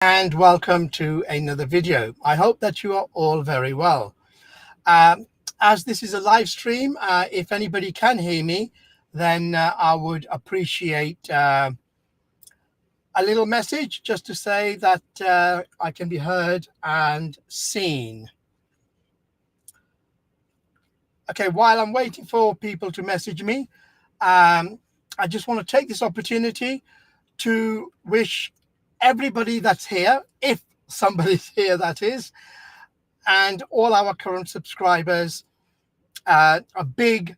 And welcome to another video. I hope that you are all very well. As this is a live stream, if anybody can hear me, then I would appreciate a little message just to say that I can be heard and seen. Okay, while I'm waiting for people to message me, I just want to take this opportunity to wish everybody that's here, if somebody's here that is, and all our current subscribers a big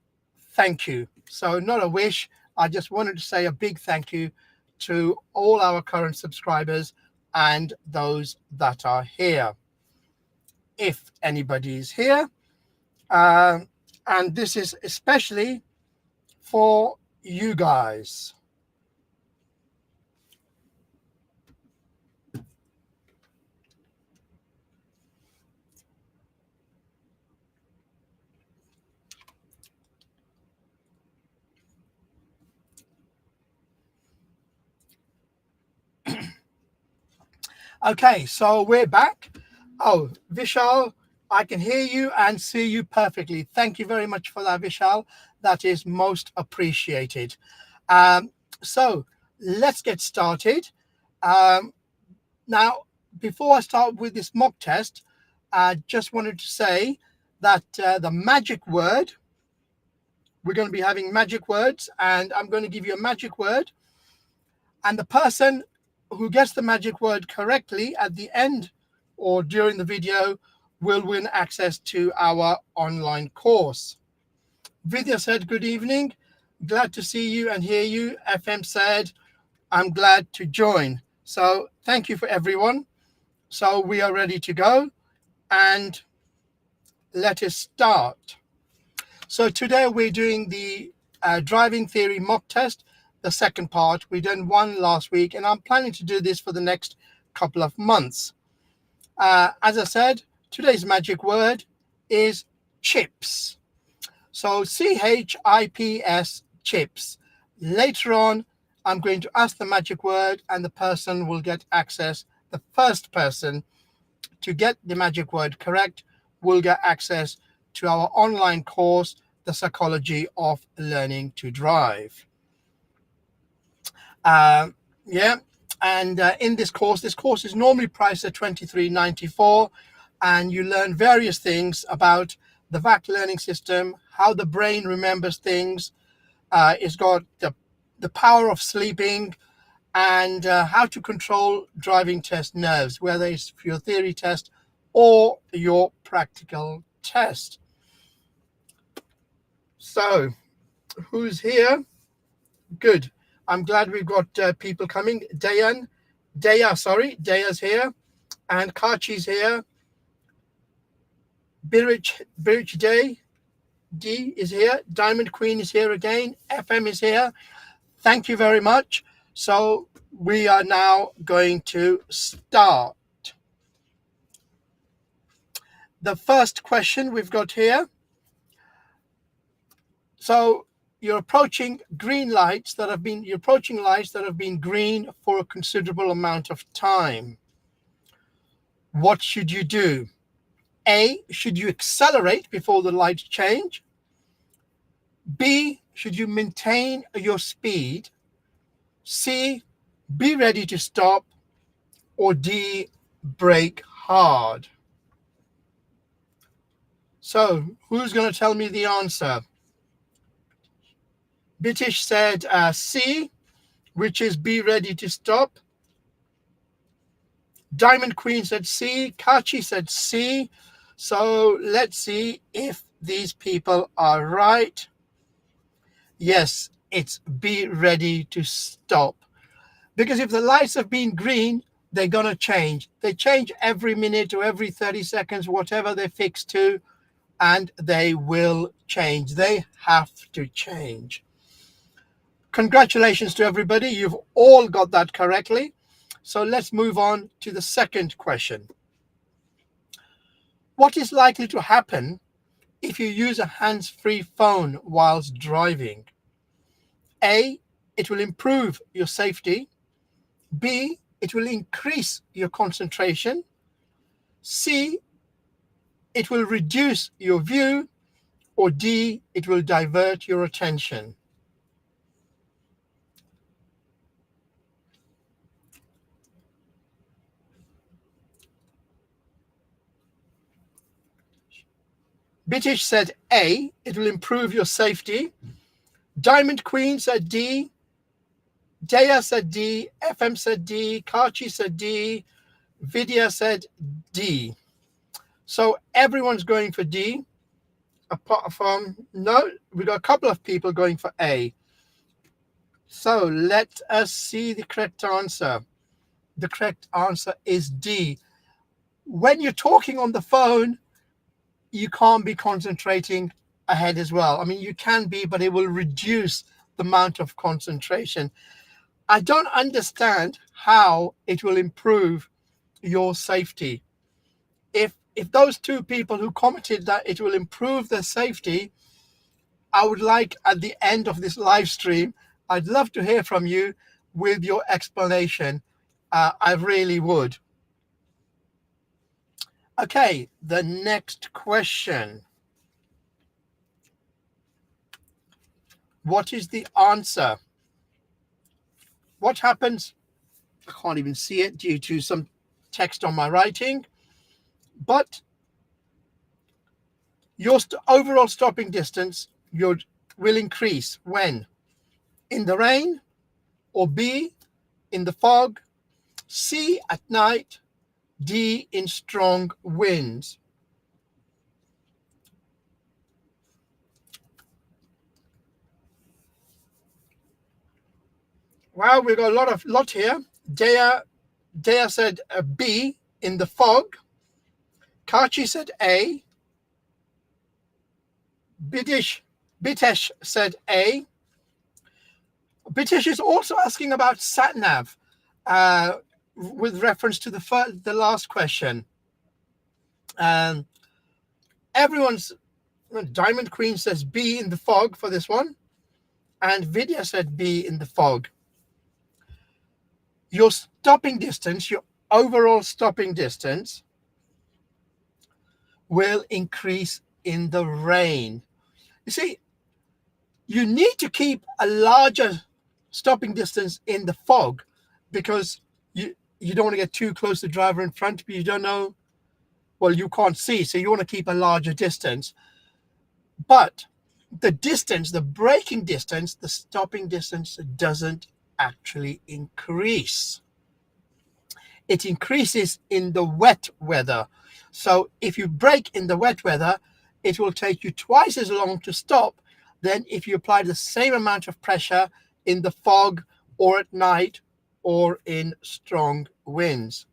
thank you. So not a wish, I just wanted to say a big thank you to all our current subscribers and those that are here, if anybody is here. And this is especially for you guys. Okay, so we're back. Oh, Vishal, I can hear you and see you perfectly. Thank you very much for that, Vishal. That is most appreciated. So let's get started. Now, before I start with this mock test, I just wanted to say that the magic word, we're going to be having magic words, and I'm going to give you a magic word, and the person who gets the magic word correctly at the end or during the video will win access to our online course. Vidya said, good evening. Glad to see you and hear you. FM said, I'm glad to join. So thank you for everyone. So we are ready to go, and let us start. So today we're doing the driving theory mock test, the second part. We done one last week, and I'm planning to do this for the next couple of months. As I said, today's magic word is chips. So CHIPS, chips. Later on, I'm going to ask the magic word, and the person will get access. The first person to get the magic word correct will get access to our online course, The Psychology of Learning to Drive. And in this course is normally priced at $23.94, and you learn various things about the VAC learning system, how the brain remembers things. It's got the power of sleeping, and how to control driving test nerves, whether it's for your theory test or your practical test. So who's here? Good. I'm glad we've got people coming. Daya's here, and Kachi's here. Birich D is here. Diamond Queen is here again. FM is here. Thank you very much. So we are now going to start. The first question we've got here. So you're approaching lights that have been green for a considerable amount of time. What should you do? A, should you accelerate before the lights change? B, should you maintain your speed? C, be ready to stop? Or D, brake hard? So who's going to tell me the answer? British said C, which is be ready to stop. Diamond Queen said C. Kachi said C. So let's see if these people are right. Yes, it's be ready to stop. Because if the lights have been green, they're going to change. They change every minute or every 30 seconds, whatever they're fixed to, and they will change. They have to change. Congratulations to everybody. You've all got that correctly. So let's move on to the second question. What is likely to happen if you use a hands-free phone whilst driving? A, it will improve your safety. B, it will increase your concentration. C, it will reduce your view. Or D, it will divert your attention. British said A, it will improve your safety. Diamond Queen said D. Daya said D. FM said D. Kachi said D. Vidya said D. So everyone's going for D, apart from, no, we got a couple of people going for A. So let us see the correct answer. The correct answer is D. When you're talking on the phone, you can't be concentrating ahead as well. I mean, you can be, but it will reduce the amount of concentration. I don't understand how it will improve your safety. If those two people who commented that it will improve their safety, I would like at the end of this live stream, I'd love to hear from you with your explanation. I really would. Okay, the next question. What is the answer? What happens? I can't even see it due to some text on my writing. But your overall stopping distance will increase when? In the rain, or B, in the fog, C, at night, D, in strong winds. Well, we've got a lot here. Daya said B, in the fog. Kachi said A. Bitesh said A. Bitesh is also asking about SatNav with reference to the last question. Everyone's Diamond Queen says B, in the fog for this one. And Vidya said B, in the fog. Your stopping distance, your overall stopping distance, will increase in the rain. You see, you need to keep a larger stopping distance in the fog because you don't want to get too close to the driver in front, but you don't know, well, you can't see, so you want to keep a larger distance. But the distance, the braking distance, the stopping distance doesn't actually increase. It increases in the wet weather. So if you brake in the wet weather, it will take you twice as long to stop than if you apply the same amount of pressure in the fog or at night or in strong winds.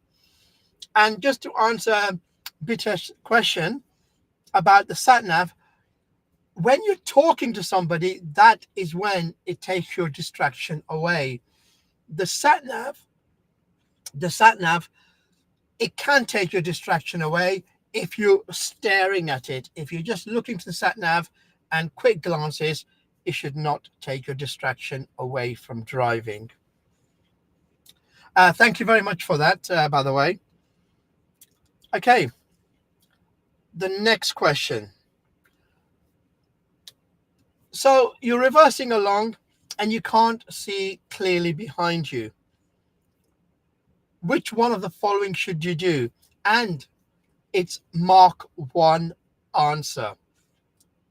And just to answer Bitesh's question about the SatNav, when you're talking to somebody, that is when it takes your distraction away. The SatNav, it can take your distraction away if you're staring at it. If you're just looking to the SatNav and quick glances, it should not take your distraction away from driving. Thank you very much for that, by the way. Okay, the next question. So you're reversing along and you can't see clearly behind you. Which one of the following should you do? And it's mark one answer.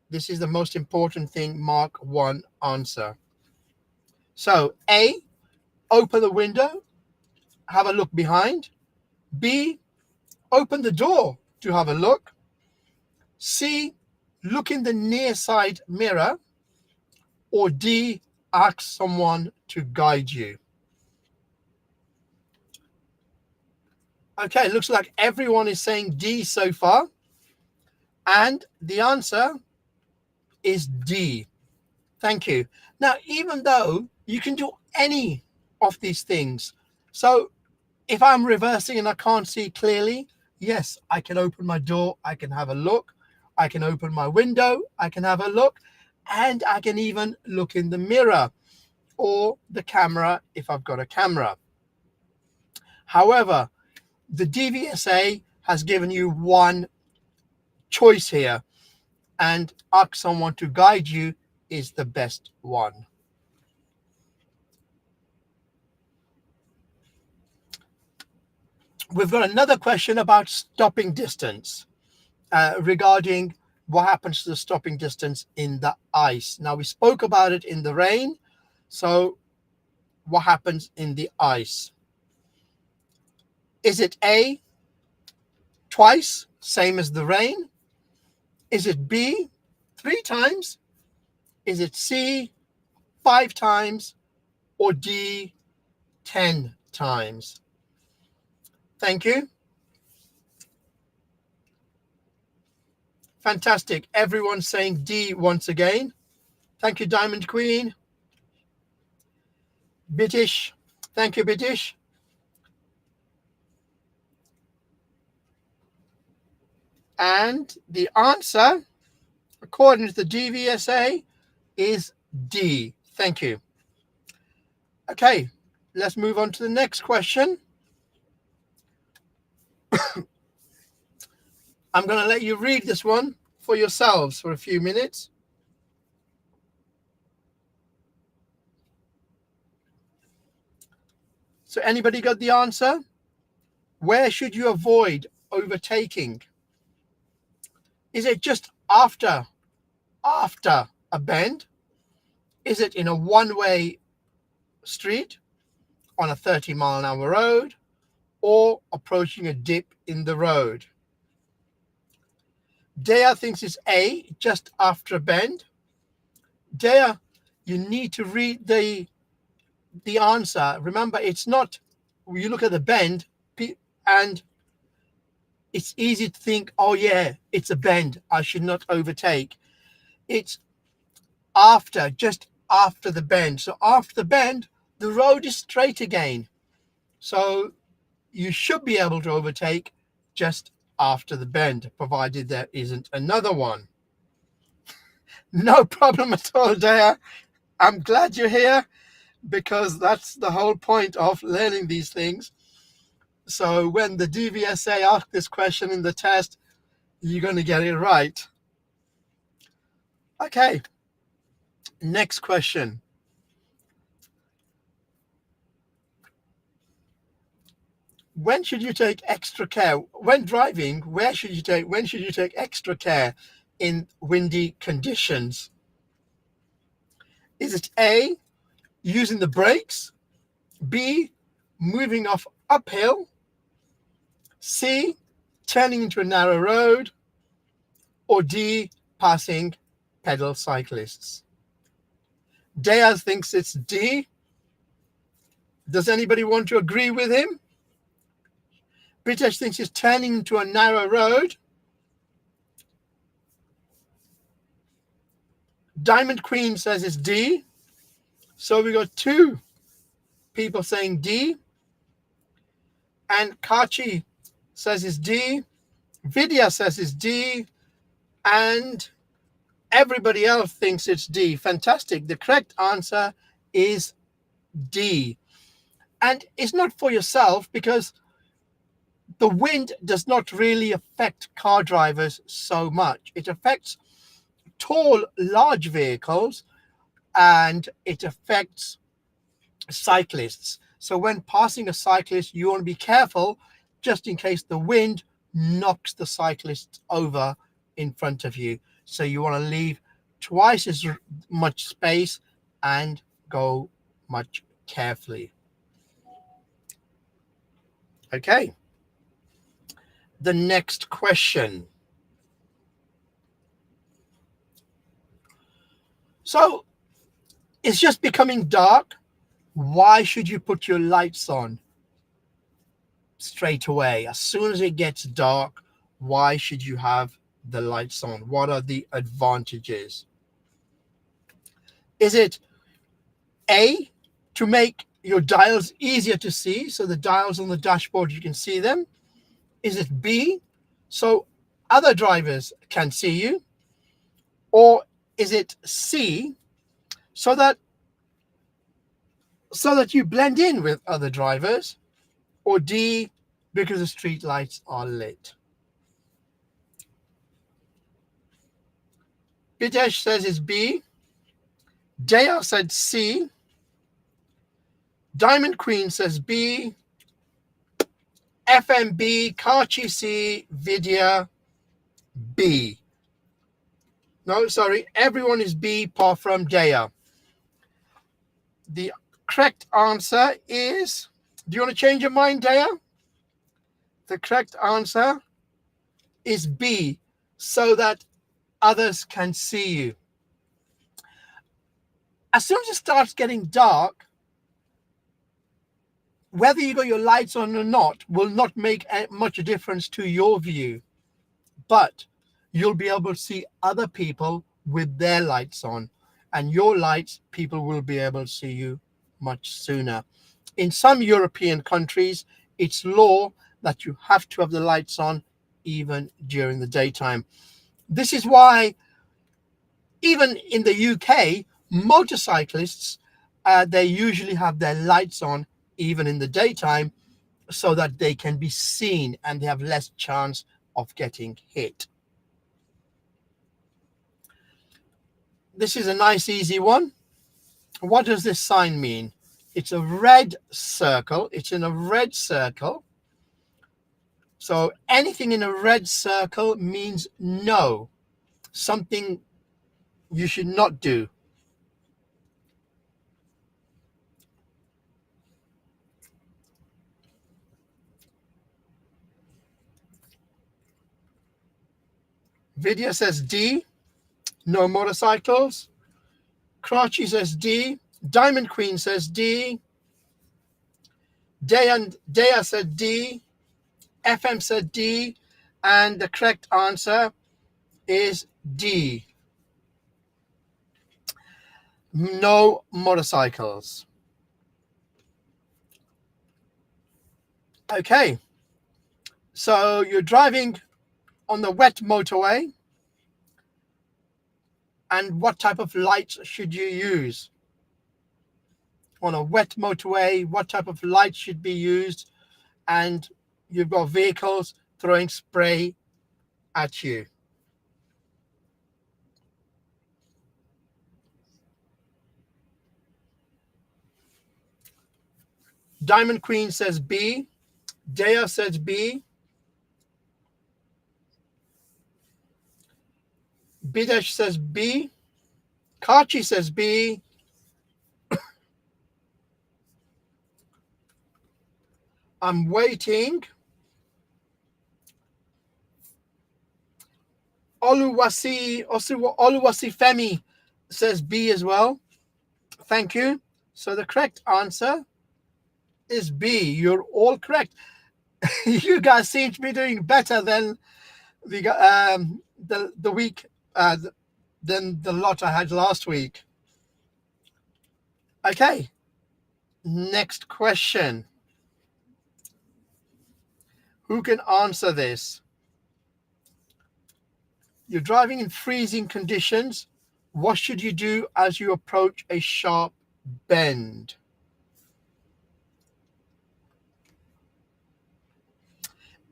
This is the most important thing, mark one answer. So A, open the window, have a look behind. B, open the door to have a look. C, look in the near side mirror. Or D, ask someone to guide you. Okay, looks like everyone is saying D so far. And the answer is D. Thank you. Now, even though you can do any of these things, so if I'm reversing and I can't see clearly, yes, I can open my door, I can have a look. I can open my window, I can have a look. And I can even look in the mirror or the camera if I've got a camera. However, the DVSA has given you one choice here, and ask someone to guide you is the best one. We've got another question about stopping distance, regarding what happens to the stopping distance in the ice. Now, we spoke about it in the rain. So what happens in the ice? Is it A, twice, same as the rain? Is it B, 3 times? Is it C, 5 times? Or D, 10 times? Thank you. Fantastic. Everyone's saying D once again. Thank you, Diamond Queen. British. Thank you, British. And the answer, according to the DVSA, is D. Thank you. Okay, let's move on to the next question. I'm going to let you read this one for yourselves for a few minutes. So anybody got the answer? Where should you avoid overtaking? Is it just after a bend? Is it in a one-way street on a 30-mile-an-hour road, or approaching a dip in the road? Dea thinks it's A, just after a bend. Dea, you need to read the answer. Remember, it's not, you look at the bend and it's easy to think, oh yeah, it's a bend, I should not overtake. It's after, just after the bend. So after the bend, the road is straight again. So you should be able to overtake just after the bend, provided there isn't another one. No problem at all, Dea. I'm glad you're here, because that's the whole point of learning these things. So when the DVSA asks this question in the test, you're going to get it right. Okay, next question. When should you take extra care? When driving, when should you take extra care in windy conditions? Is it A, using the brakes? B, moving off uphill? C, turning into a narrow road? Or D, passing pedal cyclists? Dea thinks it's D. Does anybody want to agree with him? British thinks it's turning into a narrow road. Diamond Queen says it's D. So we got 2 people saying D. And Kachi says it's D. Vidya says it's D. And everybody else thinks it's D. Fantastic. The correct answer is D. And it's not for yourself, because the wind does not really affect car drivers so much. It affects tall, large vehicles, and it affects cyclists. So when passing a cyclist, you want to be careful, just in case the wind knocks the cyclist over in front of you. So you want to leave twice as much space and go much carefully. Okay. The next question. So it's just becoming dark. Why should you put your lights on straight away? As soon as it gets dark, why should you have the lights on? What are the advantages? Is it A, to make your dials easier to see, so the dials on the dashboard, you can see them? Is it B, so other drivers can see you? Or is it C, so that you blend in with other drivers? or D, because the street lights are lit? Bitesh says it's B. Daya said C. Diamond Queen says B. FMB, Kachi C, Vidya B. No, sorry, everyone is B apart from Daya. The correct answer is, do you want to change your mind, Daya? The correct answer is B, so that others can see you. As soon as it starts getting dark, whether you got your lights on or not will not make much difference to your view, but you'll be able to see other people with their lights on, and your lights, people will be able to see you much sooner. In some European countries, it's law that you have to have the lights on even during the daytime. This is why even in the UK, motorcyclists, they usually have their lights on even in the daytime, so that they can be seen and they have less chance of getting hit. This is a nice easy one. What does this sign mean? It's a red circle. It's in a red circle. So anything in a red circle means no, something you should not do. Vidya says D, no motorcycles. Karachi says D. Diamond Queen says D. Daya said D. FM said D. And the correct answer is D. No motorcycles. Okay. So you're driving on the wet motorway. And what type of lights should you use? On a wet motorway, what type of lights should be used? And you've got vehicles throwing spray at you. Diamond Queen says B. Daya says B. Bidesh says B. Kachi says B. I'm waiting. Oluwasi Femi says B as well. Thank you. So the correct answer is B. You're all correct. You guys seem to be doing better than the week than the lot I had last week. Okay. Next question. Who can answer this? You're driving in freezing conditions. What should you do as you approach a sharp bend?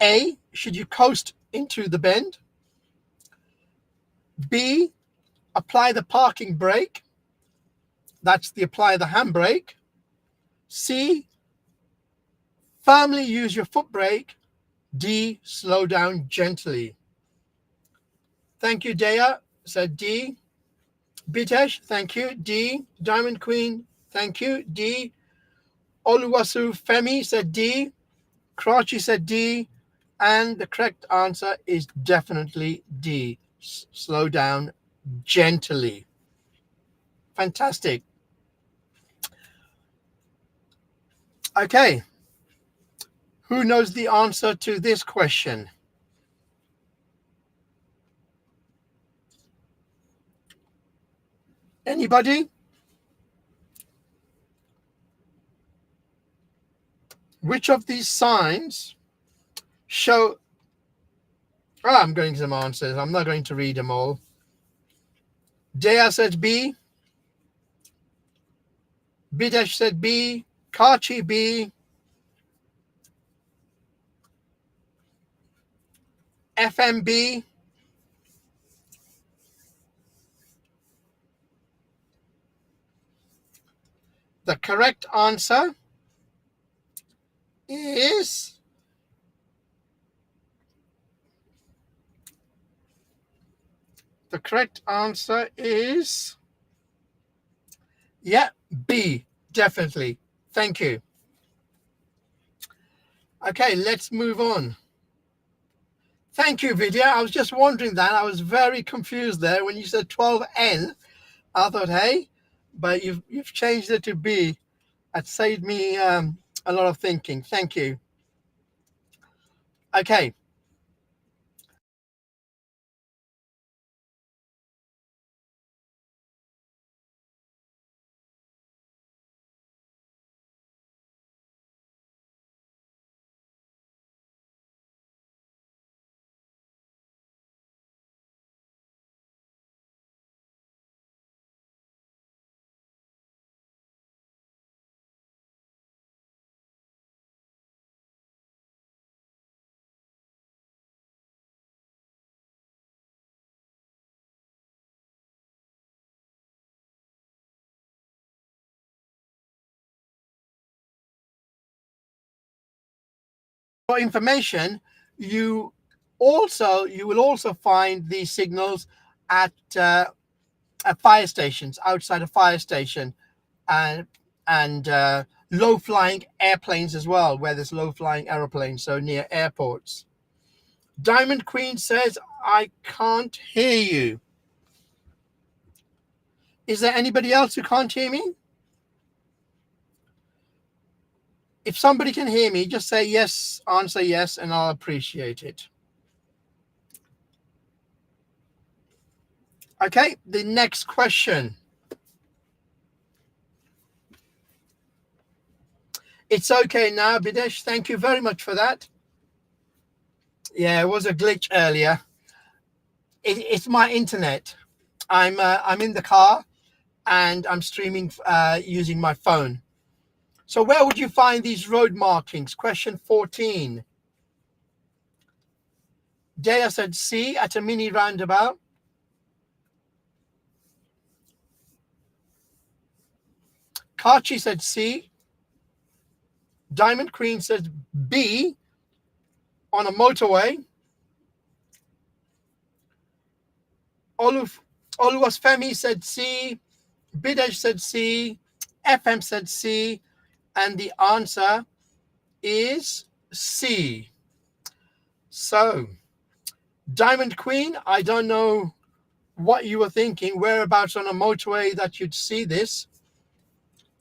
A, should you coast into the bend? B, apply the parking brake. That's the apply the handbrake. C, firmly use your foot brake. D, slow down gently. Thank you, Daya, said D. Bitesh, thank you. D. Diamond Queen, thank you. D. Oluwasu Femi said D. Karachi said D. And the correct answer is definitely D. Slow down gently. Fantastic. Okay. Who knows the answer to this question? Anybody? Which of these signs show... Oh, I'm getting some answers. I'm not going to read them all. Daya said B. Bidesh said B. Kachi B. FMB. The correct answer is yeah, B, definitely. Thank you. Okay, let's move on. Thank you, Vidya. I was just wondering that. I was very confused there when you said 12N. I thought, hey, but you've changed it to B. That saved me a lot of thinking. Thank you. Okay. For information, you will also find these signals at fire stations, outside a fire station, and low flying airplanes as well, where there's low flying aeroplanes, so near airports. Diamond Queen says, I can't hear you. Is there anybody else who can't hear me? If somebody can hear me, just say yes, answer yes, and I'll appreciate it. Okay, the next question. It's okay now, Bidesh. Thank you very much for that. Yeah, it was a glitch earlier. It's my internet. I'm in the car and I'm streaming using my phone. So where would you find these road markings? Question 14. Dea said C, at a mini roundabout. Kachi said C. Diamond Queen said B, on a motorway. Oluwasfemi said C. Bidesh said C. FM said C. And the answer is C. So, Diamond Queen, I don't know what you were thinking, whereabouts on a motorway that you'd see this.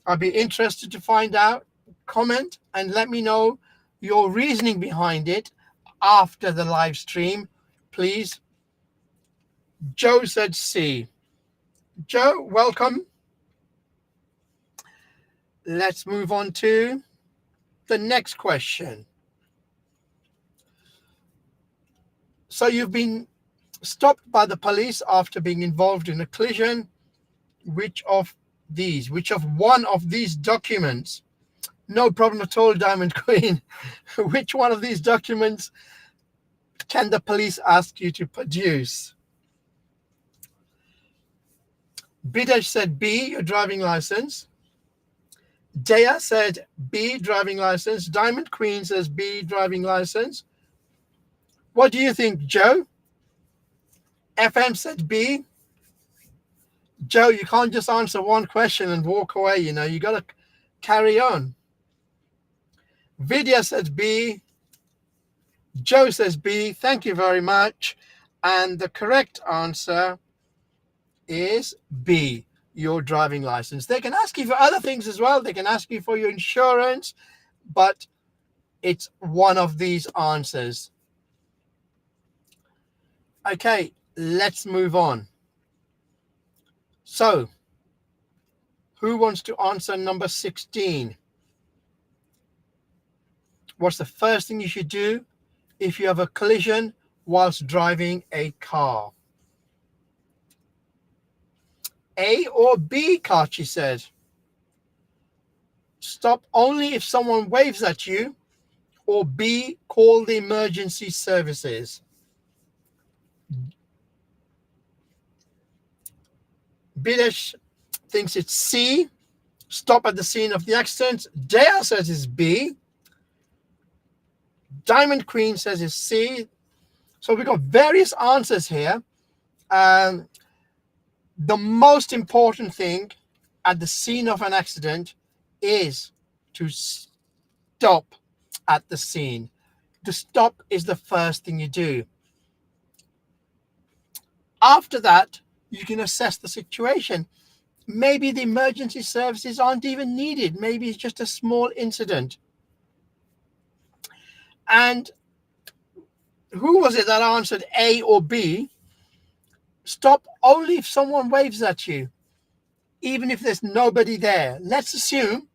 I'd be interested to find out. Comment and let me know your reasoning behind it after the live stream, please. Joe said C. Joe, welcome. Let's move on to the next question. So you've been stopped by the police after being involved in a collision. Which of one of these documents? No problem at all, Diamond Queen. Which one of these documents can the police ask you to produce? Bidesh said B, your driving license. Dea said B, driving license. Diamond Queen says B, driving license. What do you think, Joe? FM said B. Joe, you can't just answer one question and walk away, you got to carry on. Vidya says B. Joe says B. Thank you very much. And the correct answer is B, your driving license. They can ask you for other things as well. They can ask you for your insurance, but it's one of these answers. Okay, let's move on. So, who wants to answer number 16? What's the first thing you should do if you have a collision whilst driving a car? A or B, Kachi said. Stop only if someone waves at you, or B, call the emergency services. Bidesh thinks it's C, stop at the scene of the accident. Dea says it's B. Diamond Queen says it's C. So we've got various answers here. The most important thing at the scene of an accident is to stop at the scene. The stop is the first thing you do. After that, you can assess the situation. Maybe the emergency services aren't even needed. Maybe it's just a small incident. And who was it that answered A or B? Stop only if someone waves at you, even if there's nobody there. Let's assume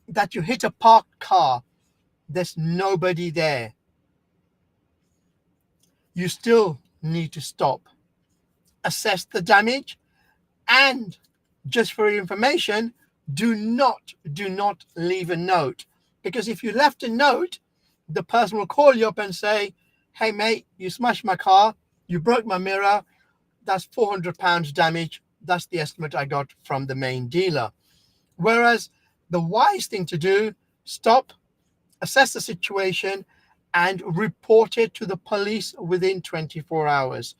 that you hit a parked car. There's nobody there. You still need to stop, assess the damage, and just for your information, do not leave a note. Because if you left a note, the person will call you up and say, hey mate, you smashed my car, you broke my mirror, that's £400 damage. That's the estimate I got from the main dealer. Whereas the wise thing to do, stop, assess the situation, and report it to the police within 24 hours.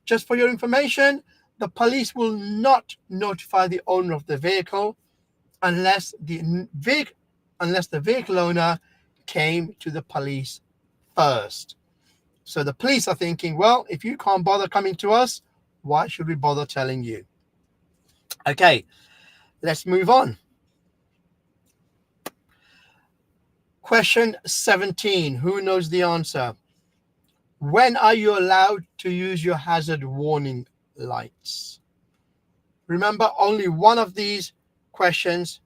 Just for your information, the police will not notify the owner of the vehicle unless the vehicle owner came to the police first. So the police are thinking, well, if you can't bother coming to us, why should we bother telling you? Okay, let's move on. Question 17. Who knows the answer? When are you allowed to use your hazard warning lights? Remember, only one of these questions.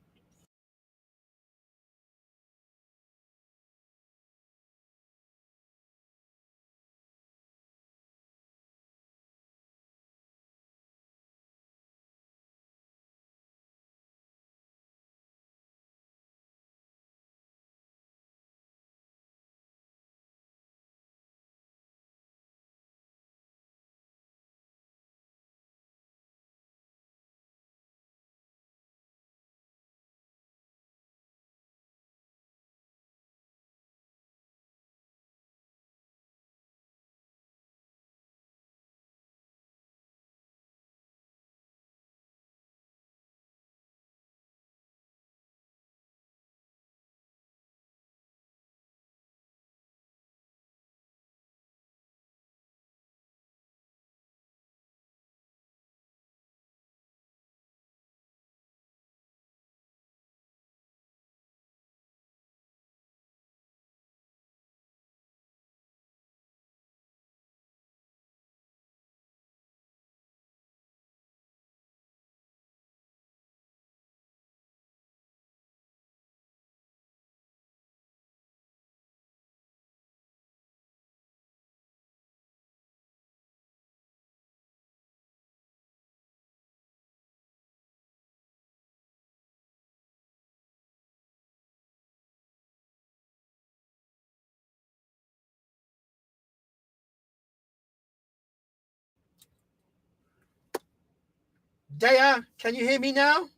Dea, can you hear me now?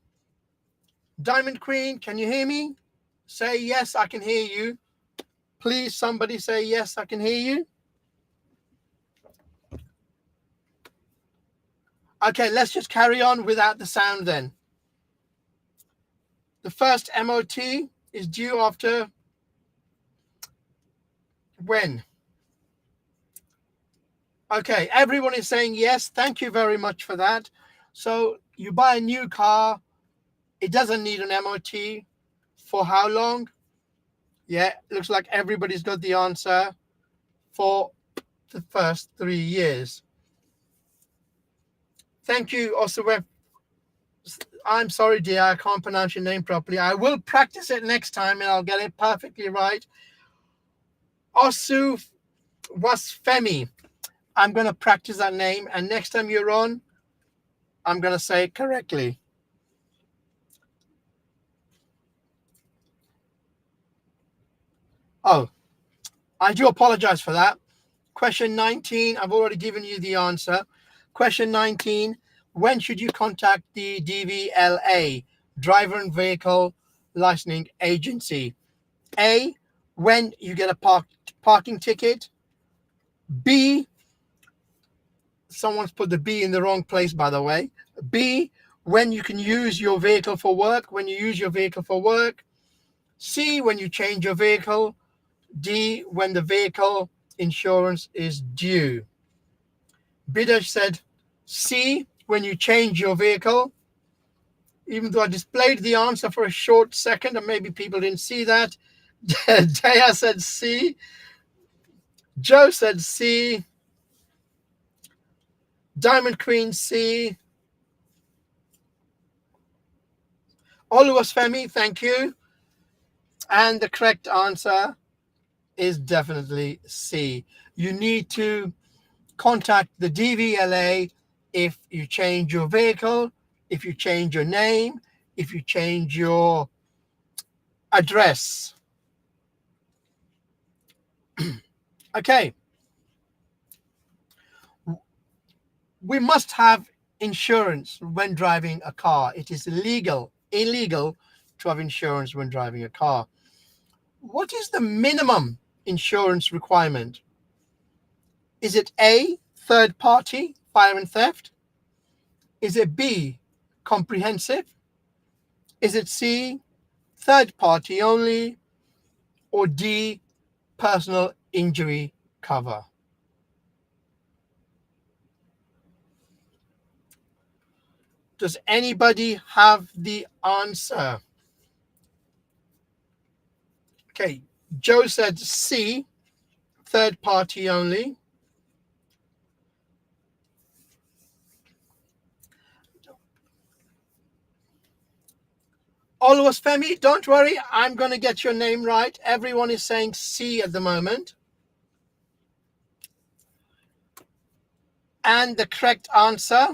Diamond Queen, can you hear me? Say yes, I can hear you. Please, somebody say yes, I can hear you. Okay, let's just carry on without the sound then. The first MOT is due after when? Okay, everyone is saying yes. Thank you very much for that. So you buy a new car, it doesn't need an MOT. For how long? Yeah, looks like everybody's got the answer. For the first 3 years. Thank you, Osuwe. I'm sorry, dear, I can't pronounce your name properly. I will practice it next time and I'll get it perfectly right. Osu was Femi. I'm going to practice that name, and next time you're on, I'm going to say it correctly. Oh, I do apologize for that. Question 19, I've already given you the answer. Question 19, when should you contact the DVLA, Driver and Vehicle Licensing Agency? A, when you get a parking ticket. B, someone's put the B in the wrong place, by the way. B, when you can use your vehicle for work, when you use your vehicle for work. C, when you change your vehicle. D, when the vehicle insurance is due. Bidesh said C, when you change your vehicle. Even though I displayed the answer for a short second, and maybe people didn't see that. Daya said C. Joe said C. Diamond Queen C. Oluwafemi, thank you. And the correct answer is definitely C. You need to contact the DVLA if you change your vehicle, if you change your name, if you change your address. Okay. We must have insurance when driving a car. It is illegal to have insurance when driving a car. What is the minimum insurance requirement? Is it A, third party, fire and theft? Is it B, comprehensive? Is it C, third party only? Or D, personal injury cover? Does anybody have the answer? Okay, Joe said C, third party only. Oluwafemi, don't worry, I'm going to get your name right. Everyone is saying C at the moment. And the correct answer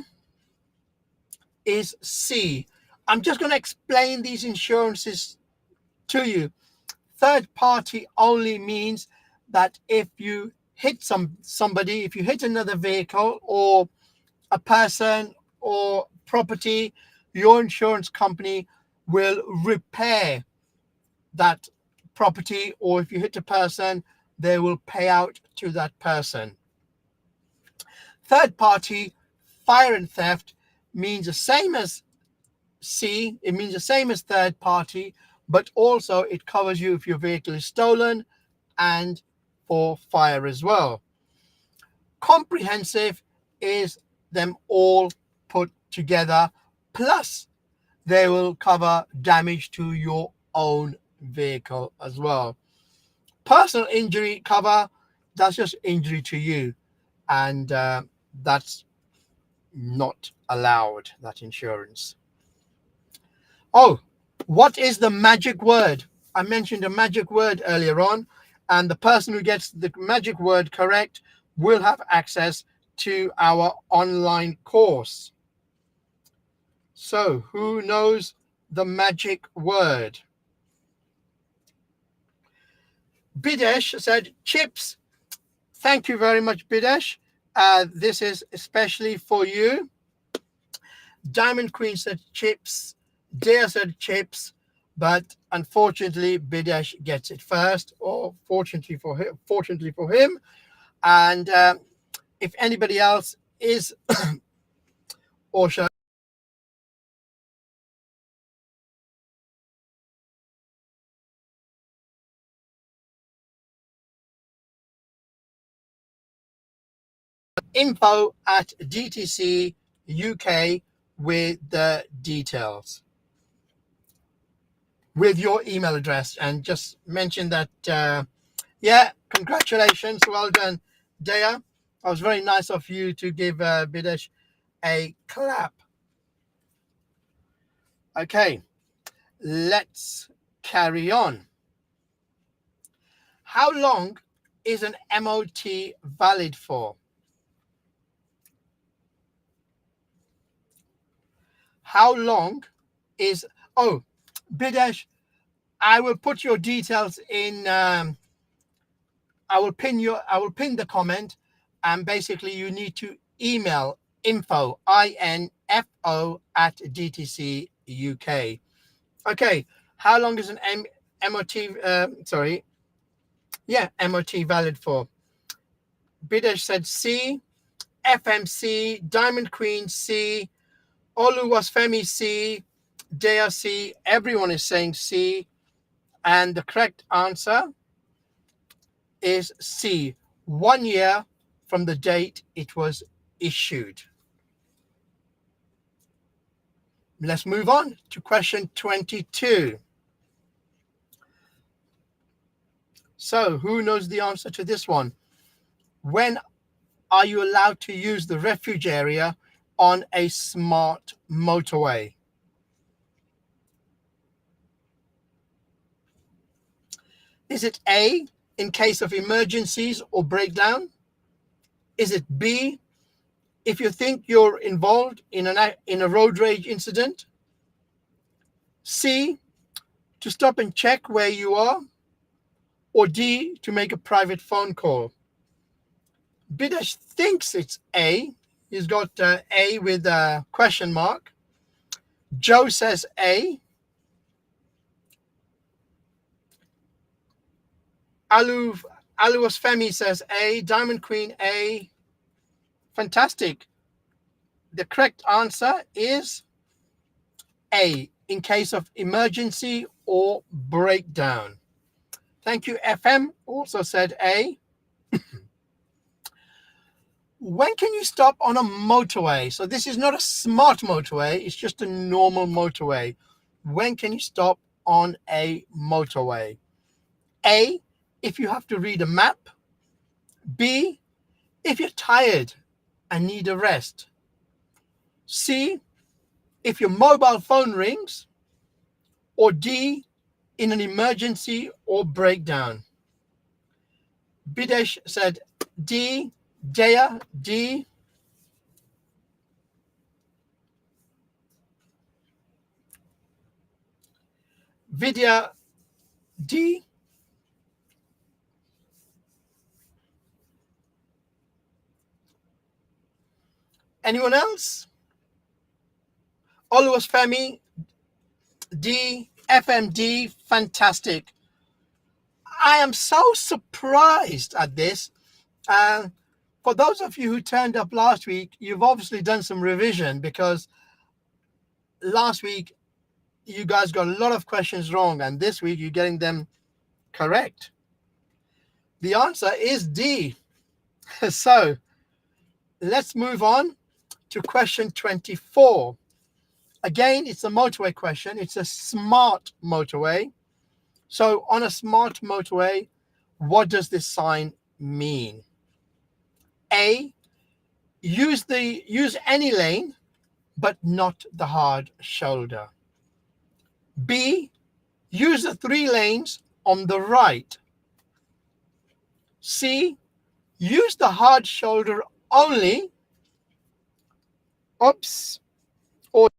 is C. I'm just going to explain these insurances to you. Third party only means that if you hit somebody, if you hit another vehicle or a person or property, your insurance company will repair that property, or if you hit a person, they will pay out to that person. Third party fire and theft means the same as C. It means the same as third party, but also it covers you if your vehicle is stolen and for fire as well. Comprehensive is them all put together, plus they will cover damage to your own vehicle as well. Personal injury cover, that's just injury to you, and that's not allowed, that insurance. Oh, what is the magic word? I mentioned a magic word earlier on, and the person who gets the magic word correct will have access to our online course. So, who knows the magic word? Bidesh said chips. Thank you very much, Bidesh. This is especially for you. Diamond Queen said chips. Dea said chips, but unfortunately, Bidesh gets it first, or fortunately for him. And if anybody else is or shall info@DTC UK with the details, with your email address, and just mention that yeah, congratulations, well done, Dea. That was very nice of you to give Bidesh a clap. Okay, let's carry on. How long is an MOT valid for? How long is, oh, Bidesh, I will put your details in, I will pin the comment, and basically you need to email info, info at DTC UK. Okay, how long is an MOT, MOT valid for? Bidesh said C, FMC, Diamond Queen C, Oluwasfemi C, Dea C. Everyone is saying C. And the correct answer is C, 1 year from the date it was issued. Let's move on to question 22. So who knows the answer to this one? When are you allowed to use the refuge area on a smart motorway? Is it A, in case of emergencies or breakdown? Is it B, if you think you're involved in a road rage incident? C, to stop and check where you are? Or D, to make a private phone call? Bidesh thinks it's A. He's got A with a question mark. Joe says A. Aluasfemi says A. Diamond Queen A. Fantastic. The correct answer is A, in case of emergency or breakdown. Thank you. FM also said A. When can you stop on a motorway? So this is not a smart motorway, it's just a normal motorway. When can you stop on a motorway? A, if you have to read a map. B, if you're tired and need a rest. C, if your mobile phone rings. Or D, in an emergency or breakdown. Bidesh said D. Dea, D. Vidya, D. Anyone else? Oluwasfemi, D. FMD, fantastic. I am so surprised at this. For those of you who turned up last week, you've obviously done some revision, because last week you guys got a lot of questions wrong, and this week you're getting them correct. The answer is D. So let's move on to question 24. Again, it's a motorway question. It's a smart motorway. So on a smart motorway, what does this sign mean? A, use any lane, but not the hard shoulder. B, use the 3 lanes on the right. C, use the hard shoulder only. Oops. Or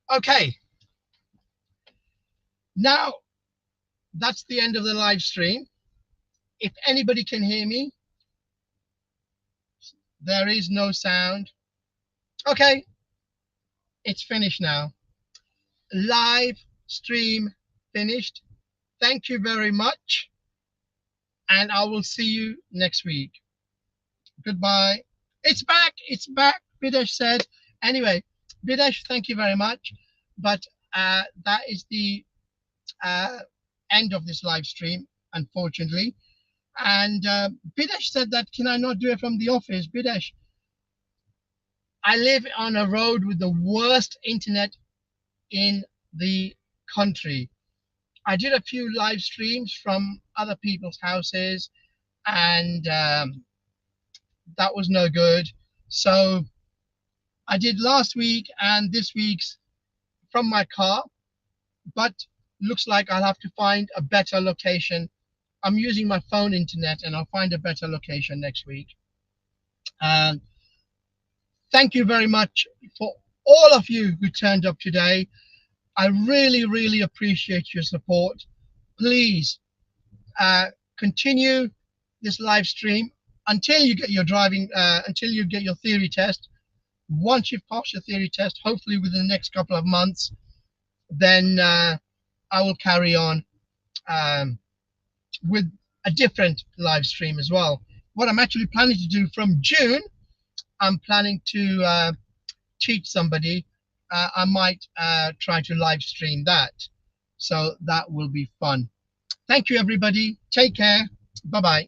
Okay, now that's the end of the live stream. If anybody can hear me, there is no sound. Okay, it's finished now. Live stream finished. Thank you very much, and I will see you next week. Goodbye. It's back. It's back. Bidesh said. Anyway, Bidesh, thank you very much. But that is the uh, end of this live stream, unfortunately. And Bidesh said that, can I not do it from the office? Bidesh, I live on a road with the worst internet in the country. I did a few live streams from other people's houses, and that was no good. So I did last week and this week's from my car, but looks like I'll have to find a better location. I'm using my phone internet, and I'll find a better location next week. And thank you very much for all of you who turned up today. I really, really appreciate your support. Please continue this live stream until you get your until you get your theory test. Once you've passed your theory test, hopefully within the next couple of months, then I will carry on with a different live stream as well. What I'm actually planning to do from June, I'm planning to teach somebody. I might try to live stream that. So that will be fun. Thank you, everybody. Take care. Bye-bye.